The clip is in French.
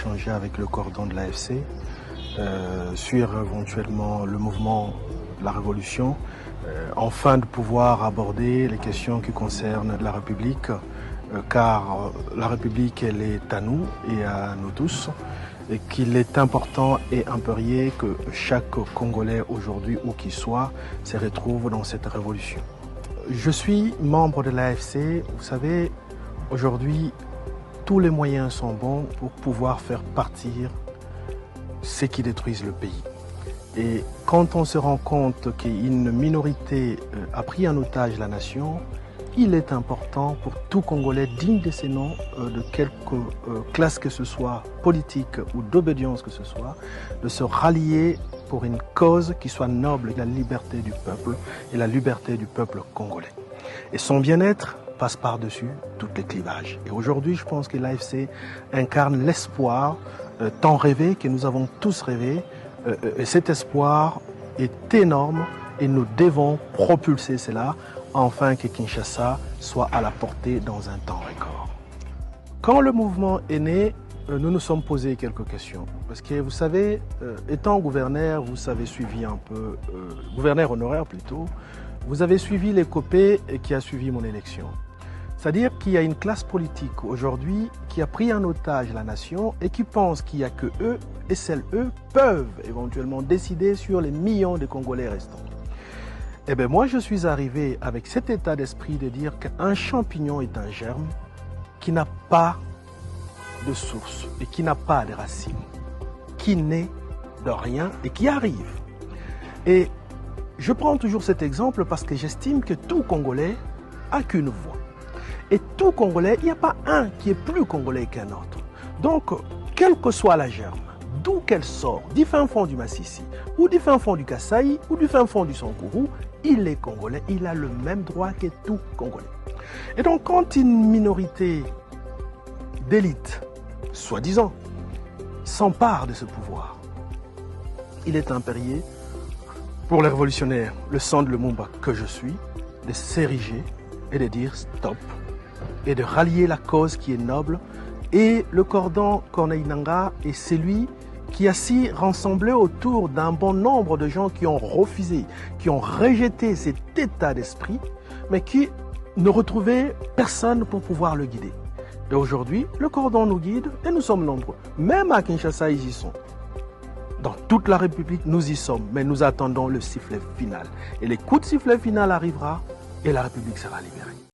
échanger avec le cordon de l'AFC sur éventuellement le mouvement de la Révolution, afin de pouvoir aborder les questions qui concernent la République, car la République, elle est à nous et à nous tous, et qu'il est important et impérieux que chaque Congolais aujourd'hui, où qu'il soit, se retrouve dans cette révolution. Je suis membre de l'AFC. Vous savez, aujourd'hui, tous les moyens sont bons pour pouvoir faire partir ceux qui détruisent le pays. Et quand on se rend compte qu'une minorité a pris en otage la nation, il est important pour tout Congolais digne de ces noms, de quelque classe que ce soit, politique ou d'obédience que ce soit, de se rallier pour une cause qui soit noble, la liberté du peuple et la liberté du peuple congolais. Et son bien-être passe par-dessus tous les clivages. Et aujourd'hui, je pense que l'AFC incarne l'espoir tant rêvé, que nous avons tous rêvé. Et cet espoir est énorme et nous devons propulser cela afin que Kinshasa soit à la portée dans un temps record. Quand le mouvement est né, nous nous sommes posé quelques questions. Parce que vous savez, étant gouverneur, vous avez suivi un peu, gouverneur honoraire plutôt, vous avez suivi l'épopée qui a suivi mon élection. C'est-à-dire qu'il y a une classe politique aujourd'hui qui a pris en otage la nation et qui pense qu'il n'y a que eux, et seuls eux, peuvent éventuellement décider sur les millions de Congolais restants. Eh bien moi je suis arrivé avec cet état d'esprit de dire qu'un champignon est un germe qui n'a pas de source et qui n'a pas de racines, qui naît de rien et qui arrive. Et je prends toujours cet exemple parce que j'estime que tout Congolais a qu'une voix. Et tout Congolais, il n'y a pas un qui est plus Congolais qu'un autre. Donc, quelle que soit la germe, d'où qu'elle sort, du fin fond du Massissi, ou du fin fond du Kasaï, ou du fin fond du Sankourou, il est Congolais, il a le même droit que tout Congolais. Et donc, quand une minorité d'élite, soi-disant, s'empare de ce pouvoir, il est impérieux pour les révolutionnaires, le sang de Lumumba que je suis, de s'ériger et de dire stop, et de rallier la cause qui est noble. Et le cordon Corneille Nangaa est celui qui a s'y rassemblé autour d'un bon nombre de gens qui ont refusé, qui ont rejeté cet état d'esprit, mais qui ne retrouvaient personne pour pouvoir le guider. Et aujourd'hui, le cordon nous guide et nous sommes nombreux. Même à Kinshasa, ils y sont. Dans toute la République, nous y sommes, mais nous attendons le sifflet final. Et le coup de sifflet final arrivera et la République sera libérée.